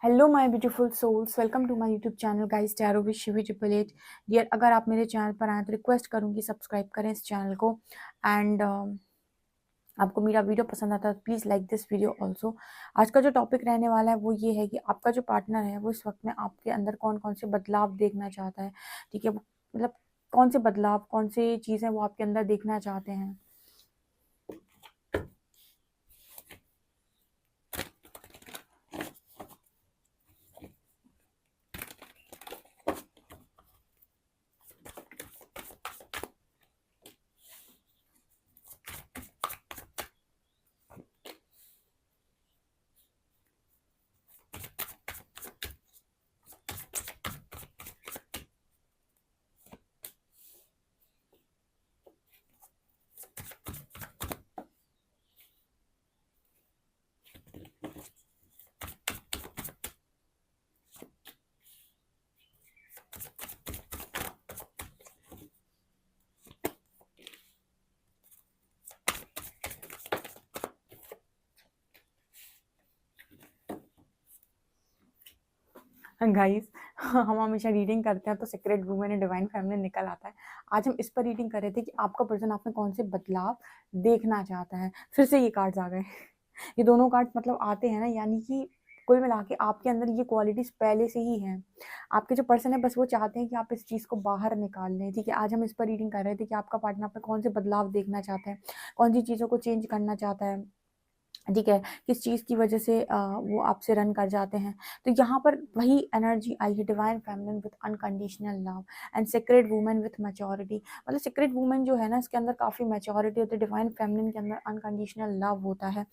Hello my beautiful souls, welcome to my YouTube channel guys tarot with Shivi triple eight. Dear, अगर आप मेरे channel पर आए तो रिक्वेस्ट करूंगी सब्सक्राइब करें इस चैनल को। एंड आपको मेरा वीडियो पसंद आता है तो please like this video also. आज का जो टॉपिक रहने वाला है वो ये है कि आपका जो पार्टनर है वो इस वक्त में आपके अंदर कौन कौन से बदलाव देखना चाहता है। ठीक है, वो मतलब कौन से बदलाव, कौन से चीज़ें वो आपके अंदर देखना चाहते हैं। गाइस, हम हमेशा रीडिंग करते हैं तो secret women and divine feminine निकल आता है। आज हम इस पर रीडिंग कर रहे थे कि आपका पर्सन आप में कौन से बदलाव देखना चाहता है। फिर से ये कार्ड्स आ गए। ये दोनों कार्ड मतलब आते हैं ना, यानी कि कुल मिला के आपके अंदर ये क्वालिटीज पहले से ही हैं। आपके जो पर्सन है बस वो चाहते हैं कि आप इस चीज़ को बाहर निकाल लें। ठीक है, आज हम इस पर रीडिंग कर रहे थे कि आपका पार्टनर आप में कौन से बदलाव देखना चाहता है, कौन सी चीज़ों को चेंज करना चाहता है। ठीक है, किस चीज़ की वजह से वो आपसे रन कर जाते हैं। तो यहाँ पर वही एनर्जी आई है, divine feminine with unconditional love and secret women with maturity. मतलब सीक्रेट वुमेन जो है ना, इसके अंदर काफ़ी मैच्योरिटी होती है, डिवाइन फेमिनिन के अंदर अनकंडीशनल लव होता है।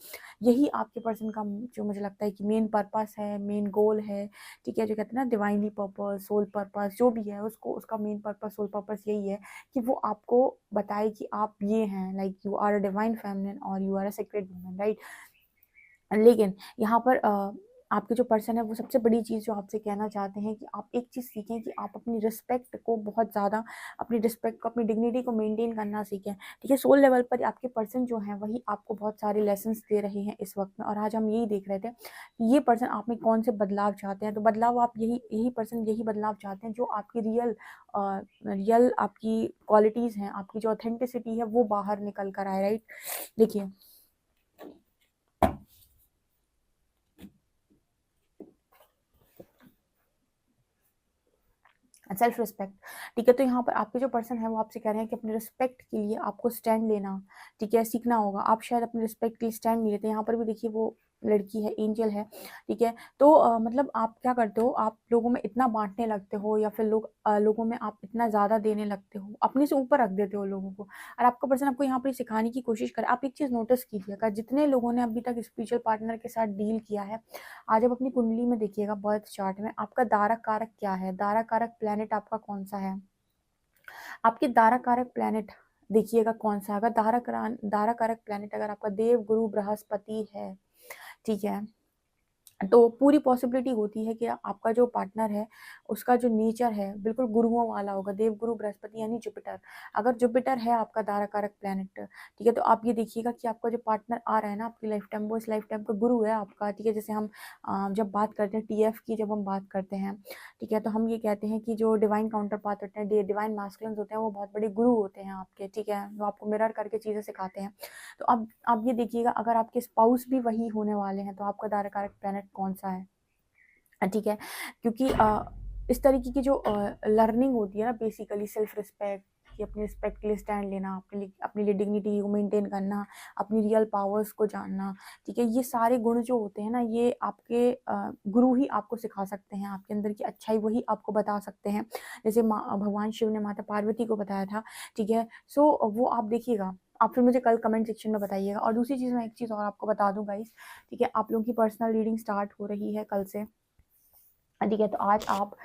यही आपके पर्सन का जो मुझे लगता है कि मेन पर्पस है, मेन गोल है। ठीक है, जो कहते हैं ना डिवाइनली पर्पस, सोल पर्पस, जो भी है उसको, उसका मेन पर्पस, सोल पर्पस यही है कि वो आपको बताए कि आप ये हैं, like you are a divine feminine और you are a secret women, right. लेकिन यहाँ पर आपके जो पर्सन है वो सबसे बड़ी चीज़ जो आपसे कहना चाहते हैं कि आप एक चीज़ सीखें कि आप अपनी रिस्पेक्ट को बहुत ज़्यादा, अपनी रिस्पेक्ट को, अपनी डिग्निटी को मेंटेन करना सीखें। ठीक है, सोल लेवल पर आपके पर्सन जो हैं वही आपको बहुत सारे लेसन्स दे रहे हैं इस वक्त में। और आज हम यही देख रहे थे कि ये पर्सन आप में कौन से बदलाव चाहते हैं। तो बदलाव आप यही यही पर्सन यही बदलाव चाहते हैं जो आपकी रियल आपकी क्वालिटीज़ हैं, आपकी जो ऑथेंटिसिटी है वो बाहर निकल कर आए, राइट। देखिए, सेल्फ रिस्पेक्ट। ठीक है, तो यहाँ पर आपके जो पर्सन है वो आपसे कह रहे हैं कि अपने रिस्पेक्ट के लिए आपको स्टैंड लेना, ठीक है, सीखना होगा। आप शायद अपने रिस्पेक्ट के लिए स्टैंड नहीं लेते। यहाँ पर भी देखिए वो लड़की है, एंजल है। ठीक है, तो मतलब आप क्या करते हो, आप लोगों में इतना बांटने लगते हो या फिर लोगों में आप इतना ज़्यादा देने लगते हो, अपने से ऊपर रख देते हो लोगों को। और आपका पर्सन आपको यहाँ पर सिखाने की कोशिश करे। आप एक चीज़ नोटिस कीजिएगा, जितने लोगों ने अभी तक स्पिरिचुअल पार्टनर के साथ डील किया है, आज आप अपनी कुंडली में देखिएगा, बर्थ चार्ट में आपका दारक कारक क्या है, दारक कारक प्लेनेट आपका कौन सा है। आपके दारक कारक प्लेनेट देखिएगा कौन सा है। अगर दारक कारक प्लेनेट अगर आपका देव गुरु बृहस्पति है, ठीक है, तो पूरी पॉसिबिलिटी होती है कि आपका जो पार्टनर है उसका जो नेचर है बिल्कुल गुरुओं वाला होगा। देव गुरु बृहस्पति यानी जुपिटर। अगर जुपिटर है आपका दारा कारक प्लैनेट, ठीक है, तो आप ये देखिएगा कि आपका जो पार्टनर आ रहा है ना आपकी लाइफ टाइम, वो इस लाइफ टाइम का गुरु है आपका। ठीक है, जैसे हम जब बात करते हैं टीएफ की, जब हम बात करते हैं, ठीक है, तो हम ये कहते हैं कि जो डिवाइन काउंटर पार्ट होते हैं, डिवाइन मास्कुलिन्स होते हैं, वो बहुत बड़े गुरु होते हैं आपके। ठीक है, वो आपको मिरर करके चीज़ें सिखाते हैं। तो अब आप ये देखिएगा, अगर आपके स्पाउस भी वही होने वाले हैं तो आपका दारा कारक प्लैनेट कौन सा है। ठीक है, क्योंकि इस तरीके की जो लर्निंग होती है ना, बेसिकली सेल्फ रिस्पेक्ट, कि अपनी रिस्पेक्ट के लिए स्टैंड लेना, अपने लिए डिग्निटी को मेंटेन करना, अपनी रियल पावर्स को जानना। ठीक है, ये सारे गुण जो होते हैं ना, ये आपके गुरु ही आपको सिखा सकते हैं। आपके अंदर की अच्छाई वही आपको बता सकते हैं, जैसे भगवान शिव ने माता पार्वती को बताया था। ठीक है, सो वो आप देखिएगा, आप फिर मुझे कल कमेंट सेक्शन में बताइएगा। और दूसरी चीज़, मैं एक चीज़ और आपको बता दूं गाइस, ठीक है, आप लोगों की पर्सनल रीडिंग स्टार्ट हो रही है कल से। ठीक है, तो आज आप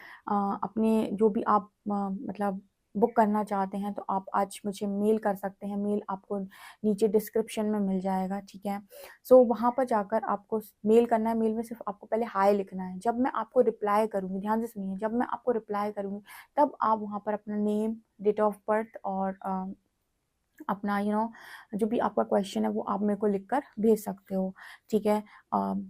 अपने जो भी आप मतलब बुक करना चाहते हैं तो आप आज मुझे मेल कर सकते हैं। मेल आपको नीचे डिस्क्रिप्शन में मिल जाएगा। ठीक है, सो वहाँ पर जाकर आपको मेल करना है। मेल में सिर्फ आपको पहले हाय लिखना है। जब मैं आपको रिप्लाई करूँगी, ध्यान से सुनिए, जब मैं आपको रिप्लाई करूँगी तब आप वहाँ पर अपना नेम, डेट ऑफ बर्थ और अपना जो भी आपका क्वेश्चन है वो आप मेरे को लिखकर भेज सकते हो, ठीक है।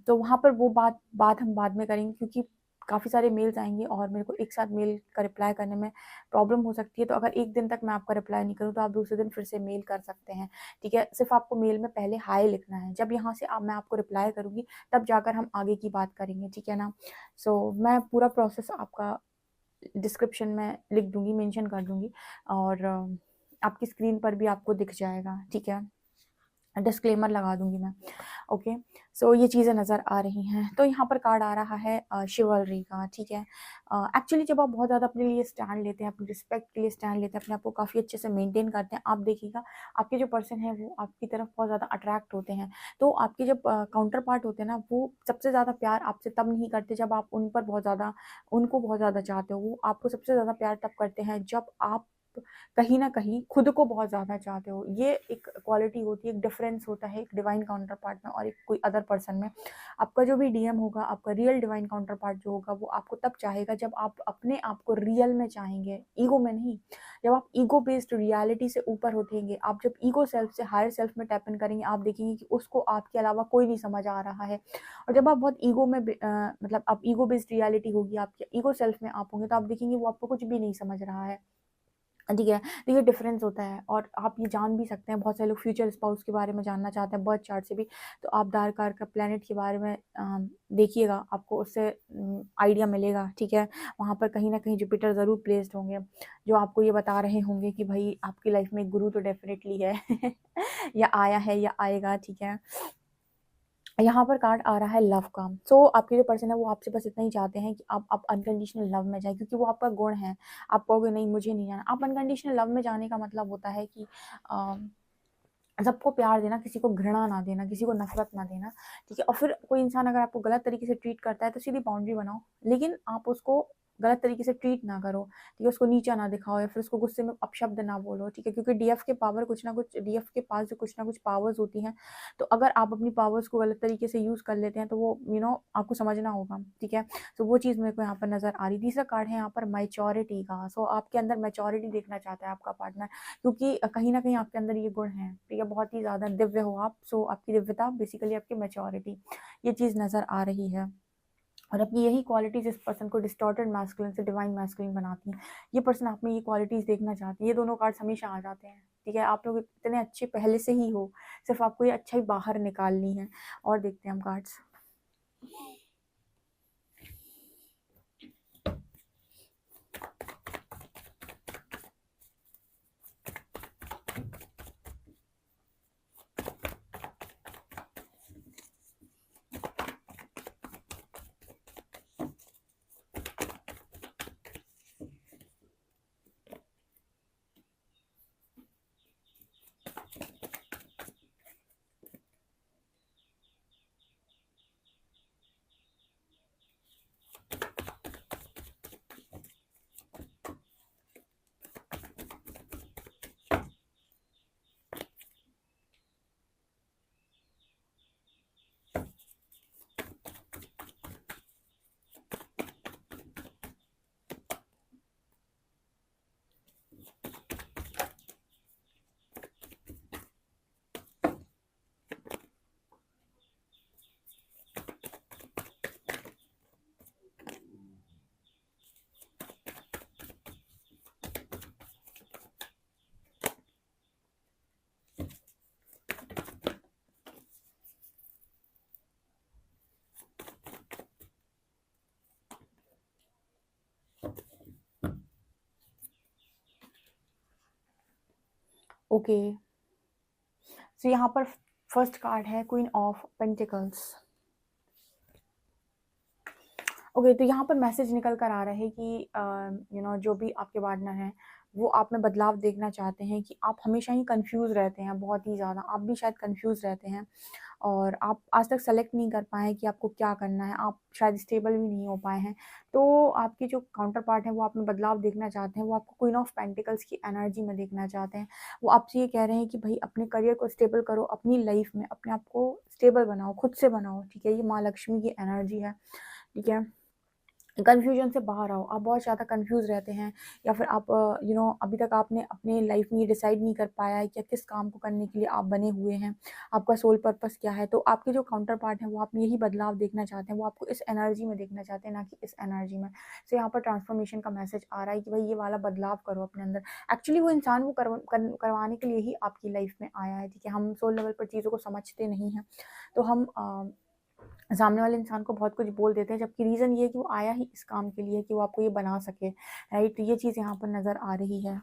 तो वहाँ पर वो बात हम बाद में करेंगे, क्योंकि काफ़ी सारे मेल्स आएंगे और मेरे को एक साथ मेल का रिप्लाई करने में प्रॉब्लम हो सकती है। तो अगर एक दिन तक मैं आपका रिप्लाई नहीं करूँ तो आप दूसरे दिन फिर से मेल कर सकते हैं, ठीक है। सिर्फ आपको मेल में पहले हाय लिखना है, जब यहाँ से मैं आपको रिप्लाई करूँगी तब जाकर हम आगे की बात करेंगे, ठीक है ना। सो मैं पूरा प्रोसेस आपका डिस्क्रिप्शन में लिख दूंगी, मेंशन कर दूंगी, और आपकी स्क्रीन पर भी आपको दिख जाएगा, ठीक है। डिस्क्लेमर लगा दूंगी मैं। ओके, सो ये चीज़ें नज़र आ रही हैं। तो यहाँ पर कार्ड आ रहा है शिवलरी का, ठीक है। एक्चुअली जब आप बहुत ज़्यादा अपने लिए स्टैंड लेते हैं, अपनी रिस्पेक्ट के लिए स्टैंड लेते हैं, अपने आप को काफ़ी अच्छे से मेंटेन करते हैं, आप देखिएगा आपके जो पर्सन है वो आपकी तरफ बहुत ज़्यादा अट्रैक्ट होते हैं। तो आपके जब काउंटर पार्ट होते हैं ना, वो सबसे ज़्यादा प्यार आपसे तब नहीं करते जब आप उनको बहुत ज़्यादा चाहते हो। वो आपको सबसे ज़्यादा प्यार तब करते हैं जब आप कहीं न कहीं खुद को बहुत ज़्यादा चाहते हो। ये एक क्वालिटी होती है, एक डिफ़रेंस होता है एक डिवाइन काउंटर पार्ट में और एक कोई अदर पर्सन में। आपका जो भी डीएम होगा, आपका रियल डिवाइन काउंटर पार्ट जो होगा, वो आपको तब चाहेगा जब आप अपने आप को रियल में चाहेंगे, ईगो में नहीं। जब आप ईगो बेस्ड रियलिटी से ऊपर उठेंगे, आप जब ईगो सेल्फ से हायर सेल्फ में टैप इन करेंगे, आप देखेंगे कि उसको आपके अलावा कोई नहीं समझ आ रहा है। और जब आप बहुत ईगो में मतलब आप ईगो बेस्ड रियलिटी होगी, आपके ईगो सेल्फ में आप होंगे, तो आप देखेंगे वो आपको कुछ भी नहीं समझ रहा है, ठीक है। तो ये डिफरेंस होता है, और आप ये जान भी सकते हैं, बहुत सारे लोग फ्यूचर स्पाउस के बारे में जानना चाहते हैं बर्थ चार्ट से भी। तो आप दारकार का प्लेनेट के बारे में देखिएगा, आपको उससे आइडिया मिलेगा, ठीक है। वहाँ पर कहीं ना कहीं जुपिटर ज़रूर प्लेस्ड होंगे, जो आपको ये बता रहे होंगे कि भाई आपकी लाइफ में एक गुरु तो डेफिनेटली है या आया है या आएगा, ठीक है। यहाँ पर कार्ड आ रहा है लव का। सो आपके जो पर्सन है वो आपसे बस इतना ही चाहते हैं कि आप अनकंडीशनल लव में जाए, क्योंकि वो आपका गुण है। आप कहोगे नहीं मुझे नहीं जाना। आप अनकंडीशनल लव में जाने का मतलब होता है कि सबको प्यार देना, किसी को घृणा ना देना, किसी को नफरत ना देना, ठीक है। और फिर कोई इंसान अगर आपको गलत तरीके से ट्रीट करता है तो सीधी बाउंड्री बनाओ, लेकिन आप उसको गलत तरीके से ट्रीट ना करो, ठीक है। उसको नीचा ना दिखाओ या फिर उसको गुस्से में अपशब्द ना बोलो, ठीक है। क्योंकि डीएफ के पावर कुछ ना कुछ, डीएफ के पास जो कुछ ना कुछ पावर्स होती हैं, तो अगर आप अपनी पावर्स को गलत तरीके से यूज़ कर लेते हैं तो वो आपको समझना होगा, ठीक है। तो वो चीज़ मेरे को यहाँ पर नज़र आ रही। तीसरा कार्ड है यहाँ पर मैच्योरिटी का। सो आपके अंदर मैच्योरिटी देखना चाहता है आपका पार्टनर, क्योंकि कहीं न कहीं आपके अंदर ये गुण है, ठीक है। बहुत ही ज़्यादा दिव्य हो आप। सो आपकी दिव्यता बेसिकली आपकी मैच्योरिटी, ये चीज़ नज़र आ रही है। और अपनी यही क्वालिटीज़ इस पर्सन को डिस्टॉर्टेड मैस्कुलिन से डिवाइन मैस्कुलिन बनाती हैं। ये पर्सन आप में ये क्वालिटीज़ देखना चाहते हैं। ये दोनों कार्ड्स हमेशा आ जाते हैं, ठीक है। आप लोग इतने अच्छे पहले से ही हो, सिर्फ़ आपको ये अच्छाई बाहर निकालनी है। और देखते हैं हम कार्ड्स। ओके, सो यहाँ पर फर्स्ट कार्ड है क्वीन ऑफ पेंटिकल्स। ओके, तो यहाँ पर मैसेज निकल कर आ रहा है कि जो भी आपके पार्टनर हैं वो आप में बदलाव देखना चाहते हैं, कि आप हमेशा ही कंफ्यूज रहते हैं, बहुत ही ज़्यादा आप भी शायद कंफ्यूज रहते हैं, और आप आज तक सेलेक्ट नहीं कर पाए हैं कि आपको क्या करना है। आप शायद स्टेबल भी नहीं हो पाए हैं। तो आपके जो काउंटर पार्ट हैं वो आप में बदलाव देखना चाहते हैं। वो आपको क्वीन ऑफ पेंटिकल्स की एनर्जी में देखना चाहते हैं। वो आपसे ये कह रहे हैं कि भाई अपने करियर को स्टेबल करो, अपनी लाइफ में अपने आप को स्टेबल बनाओ, खुद से बनाओ, ठीक है। ये माँ लक्ष्मी की एनर्जी है, ठीक है। कन्फ्यूजन से बाहर आओ। आप बहुत ज़्यादा कन्फ्यूज़ रहते हैं या फिर आप अभी तक आपने अपने लाइफ में ये डिसाइड नहीं कर पाया है कि किस काम को करने के लिए आप बने हुए हैं, आपका सोल पर्पस क्या है। तो आपके जो काउंटर पार्ट हैं वो आप में यही बदलाव देखना चाहते हैं, वो आपको इस एनर्जी में देखना चाहते हैं, ना कि इस एनर्जी में। तो यहाँ पर ट्रांसफॉर्मेशन का मैसेज आ रहा है कि भाई ये वाला बदलाव करो अपने अंदर। एक्चुअली वो इंसान वो करवाने के लिए ही आपकी लाइफ में आया है, ठीक है। हम सोल लेवल पर चीज़ों को समझते नहीं हैं, तो हम सामने वाले इंसान को बहुत कुछ बोल देते हैं, जबकि रीज़न ये है कि वो आया ही इस काम के लिए कि वो आपको ये बना सके, राइट। तो ये चीज़ यहाँ पर नज़र आ रही है।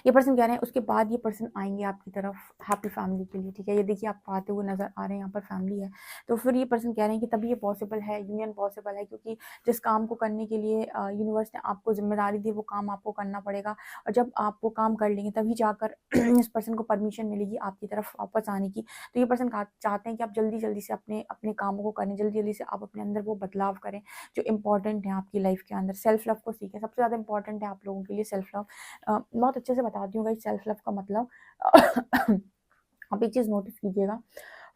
ये पर्सन कह रहे हैं उसके बाद ये पर्सन आएंगे आपकी तरफ हैप्पी फैमिली के लिए, ठीक है। ये देखिए आपको आते हुए नजर आ रहे हैं, यहाँ पर फैमिली है। तो फिर ये पर्सन कह रहे हैं कि तभी ये पॉसिबल है, यूनियन पॉसिबल है, क्योंकि जिस काम को करने के लिए यूनिवर्स ने आपको जिम्मेदारी दी वो काम आपको करना पड़ेगा। और जब आप वो काम कर लेंगे तभी जाकर इस पर्सन को परमिशन मिलेगी आपकी तरफ वापस आने की। तो ये पर्सन चाहते हैं कि आप जल्दी जल्दी से अपने अपने कामों को करें, जल्दी जल्दी से आप अपने अंदर वो बदलाव करें जो इंपॉर्टेंट है आपकी लाइफ के अंदर। सेल्फ लव को सीखें, सबसे ज़्यादा इंपॉर्टेंट है आप लोगों के लिए सेल्फ लव। बहुत अच्छे से बताती हूँ गाइस सेल्फ लव का मतलब। आप एक चीज़ नोटिस कीजिएगा।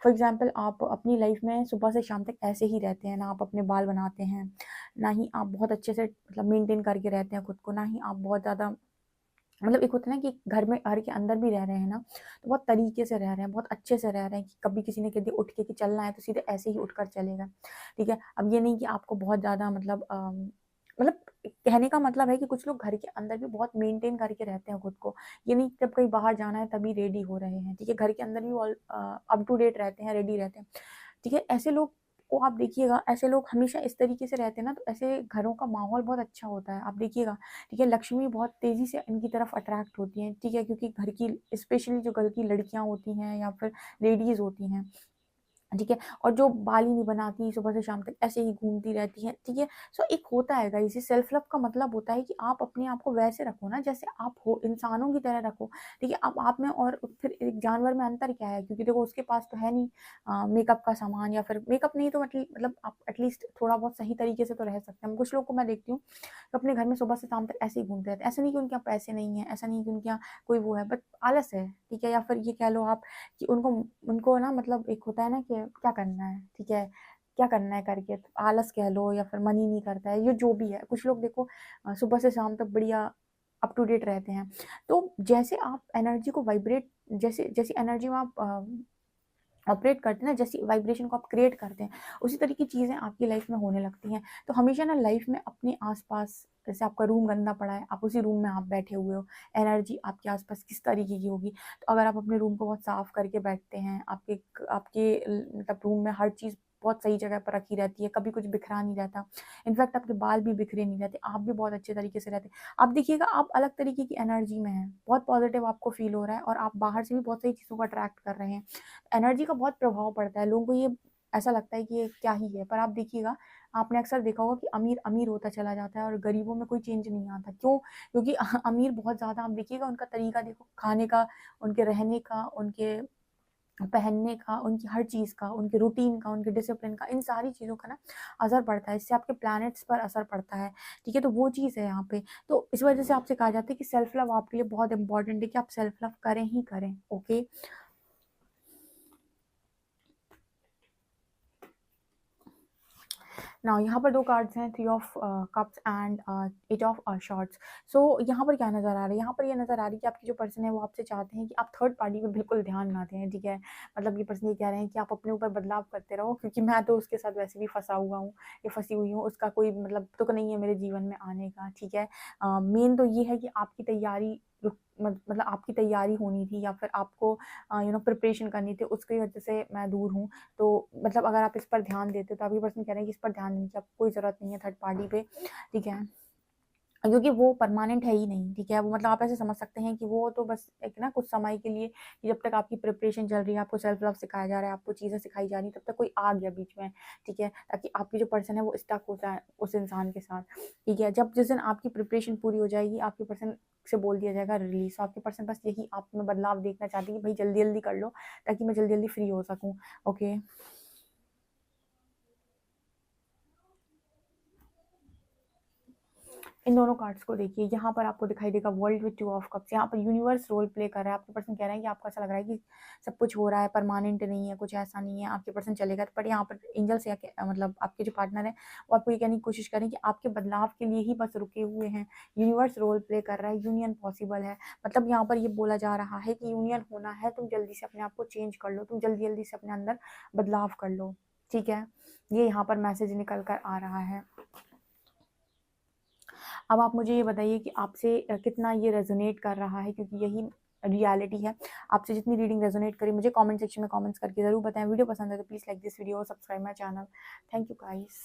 फॉर एग्जाम्पल आप अपनी लाइफ में सुबह से शाम तक ऐसे ही रहते हैं, ना आप अपने बाल बनाते हैं, ना ही आप बहुत अच्छे से मतलब मेंटेन करके रहते हैं खुद को, ना ही आप बहुत ज़्यादा मतलब एक होता है ना कि घर के अंदर भी रह रहे हैं ना, तो बहुत तरीके से रह रहे हैं, बहुत अच्छे से रह रहे हैं कि कभी किसी ने कह दिया उठ के कि चलना है तो सीधे ऐसे ही उठकर चलेगा, ठीक है। अब ये नहीं कि आपको बहुत ज़्यादा मतलब कहने का मतलब है कि कुछ लोग घर के अंदर भी बहुत मेंटेन करके रहते हैं खुद को। ये नहीं कि जब कहीं बाहर जाना है तभी रेडी हो रहे हैं, ठीक है। घर के अंदर भी अप टू डेट रहते हैं, रेडी रहते हैं, ठीक है। ऐसे लोग को आप देखिएगा, ऐसे लोग हमेशा इस तरीके से रहते हैं ना, तो ऐसे घरों का माहौल बहुत अच्छा होता है, आप देखिएगा, ठीक है। लक्ष्मी बहुत तेज़ी से इनकी तरफ अट्रैक्ट होती हैं, ठीक है, क्योंकि घर की स्पेशली जो घर की लड़कियाँ होती हैं या फिर लेडीज़ होती हैं, ठीक है, और जो बाल ही नहीं बनाती, सुबह से शाम तक ऐसे ही घूमती रहती हैं, ठीक है। सो एक होता है गाइस, ये सेल्फ लव का मतलब होता है कि आप अपने आप को वैसे रखो ना जैसे आप हो, इंसानों की तरह रखो, ठीक है। अब आप में और फिर एक जानवर में अंतर क्या है, क्योंकि देखो उसके पास तो है नहीं मेकअप का सामान, या फिर मेकअप नहीं तो मतलब आप एटलीस्ट थोड़ा बहुत सही तरीके से तो रह सकते हैं। कुछ लोग को मैं देखती हूँ तो अपने घर में सुबह से शाम तक ऐसे ही घूमते रहते हैं। ऐसा नहीं कि उनके यहाँ पैसे नहीं है, ऐसा नहीं कि उनके यहाँ कोई वो है, बट आलस है, ठीक है। या फिर ये कह लो आप कि उनको उनको ना मतलब एक होता है ना कि क्या करना है, ठीक है, क्या करना है करके, तो आलस कह लो या फिर मन ही नहीं करता है, ये जो भी है। कुछ लोग देखो सुबह से शाम तक बढ़िया अप टू डेट रहते हैं। तो जैसे आप एनर्जी को वाइब्रेट, जैसे जैसी एनर्जी में आप ऑपरेट करते हैं ना, जैसी वाइब्रेशन को आप क्रिएट करते हैं, उसी तरह की चीज़ें आपकी लाइफ में होने लगती हैं। तो हमेशा ना लाइफ में अपने आसपास, जैसे आपका रूम गंदा पड़ा है, आप उसी रूम में आप बैठे हुए हो, एनर्जी आपके आसपास किस तरीके की होगी। तो अगर आप अपने रूम को बहुत साफ करके बैठते हैं, आपके आपके मतलब रूम में हर चीज़ बहुत सही जगह पर रखी रहती है, कभी कुछ बिखरा नहीं रहता, इनफैक्ट आपके बाल भी बिखरे नहीं रहते, आप भी बहुत अच्छे तरीके से रहते हैं, आप देखिएगा आप अलग तरीके की एनर्जी में हैं, बहुत पॉजिटिव आपको फील हो रहा है, और आप बाहर से भी बहुत सही चीज़ों को अट्रैक्ट कर रहे हैं। एनर्जी का बहुत प्रभाव पड़ता है, लोगों को ये ऐसा लगता है कि ये क्या ही है, पर आप देखिएगा, आपने अक्सर देखा होगा कि अमीर अमीर होता चला जाता है और गरीबों में कोई चेंज नहीं आता। क्यों? क्योंकि अमीर बहुत ज़्यादा, आप देखिएगा उनका तरीका देखो खाने का, उनके रहने का, उनके पहनने का, उनकी हर चीज़ का, उनके रूटीन का, उनके डिसिप्लिन का, इन सारी चीज़ों का ना असर पड़ता है, इससे आपके प्लैनेट्स पर असर पड़ता है, ठीक है। तो वो चीज़ है यहाँ पे। तो इस वजह से आपसे कहा जाता है कि सेल्फ लव आपके लिए बहुत इंपॉर्टेंट है, कि आप सेल्फ लव करें ही करें, ओके। नाउ यहाँ पर दो कार्ड्स हैं, three of cups and eight of swords. So यहाँ पर क्या नज़र आ रहा है, यहाँ पर ये नज़र आ रही है कि आपकी जो पर्सन है वो आपसे चाहते हैं कि आप थर्ड पार्टी पे बिल्कुल ध्यान ना दें, ठीक है। मतलब ये पर्सन ये कह रहे हैं कि आप अपने ऊपर बदलाव करते रहो, क्योंकि मैं तो उसके साथ वैसे भी फंसा हुआ हूँ या फंसी हुई हूँ, उसका कोई मतलब तुक नहीं है मेरे जीवन में आने का, ठीक है। मेन तो ये है कि आपकी तैयारी मतलब आपकी तैयारी होनी थी, या फिर आपको प्रिपरेशन करनी थी, उसकी वजह से मैं दूर हूँ। तो मतलब अगर आप इस पर ध्यान देते तो अभी पर्सन कह रहे हैं कि इस पर ध्यान देने की आपको कोई ज़रूरत नहीं है थर्ड पार्टी पे, ठीक है, क्योंकि वो परमानेंट है ही नहीं, ठीक है। वो मतलब आप ऐसे समझ सकते हैं कि वो तो बस एक ना कुछ समय के लिए, कि जब तक आपकी प्रिपरेशन चल रही है, आपको सेल्फ लव सिखाया जा रहा है, आपको चीज़ें सिखाई जा रही हैं, तब तक कोई आ गया बीच में, ठीक है, ताकि आपकी जो पर्सन है वो स्टक हो जाए उस इंसान के साथ, ठीक है। जब जिस दिन आपकी प्रिपरेशन पूरी हो जाएगी, आपके पर्सन से बोल दिया जाएगा रिलीज। आपके पर्सन बस यही आप में बदलाव देखना चाहते हैं कि भाई जल्दी जल्दी कर लो, ताकि मैं जल्दी जल्दी फ्री हो सकूँ, ओके। इन दोनों कार्ड्स को देखिए, यहाँ पर आपको दिखाई देगा वर्ल्ड विद 2 ऑफ कप्स। यहाँ पर यूनिवर्स रोल प्ले कर रहा है। आपके पर्सन कह रहे हैं कि आपको ऐसा लग रहा है कि सब कुछ हो रहा है, परमानेंट नहीं है, कुछ ऐसा नहीं है, आपके पर्सन चलेगा। बट यहाँ पर एंजल्स या मतलब आपके जो पार्टनर है वो आपको ये कहने की कोशिश करें कि आपके बदलाव के लिए ही बस रुके हुए हैं। यूनिवर्स रोल प्ले कर रहा है, यूनियन पॉसिबल है। मतलब यहाँ पर ये बोला जा रहा है कि यूनियन होना है, तुम जल्दी से अपने आप को चेंज कर लो, तुम जल्दी जल्दी से अपने अंदर बदलाव कर लो, ठीक है। ये यहाँ पर मैसेज निकल कर आ रहा है। अब आप मुझे ये बताइए कि आपसे कितना ये रेजोनेट कर रहा है, क्योंकि यही रियलिटी है। आपसे जितनी रीडिंग रेजोनेट करी मुझे कमेंट सेक्शन में कमेंट्स करके ज़रूर बताएं। वीडियो पसंद है तो प्लीज़ लाइक दिस वीडियो और subscribe my channel. Thank you guys.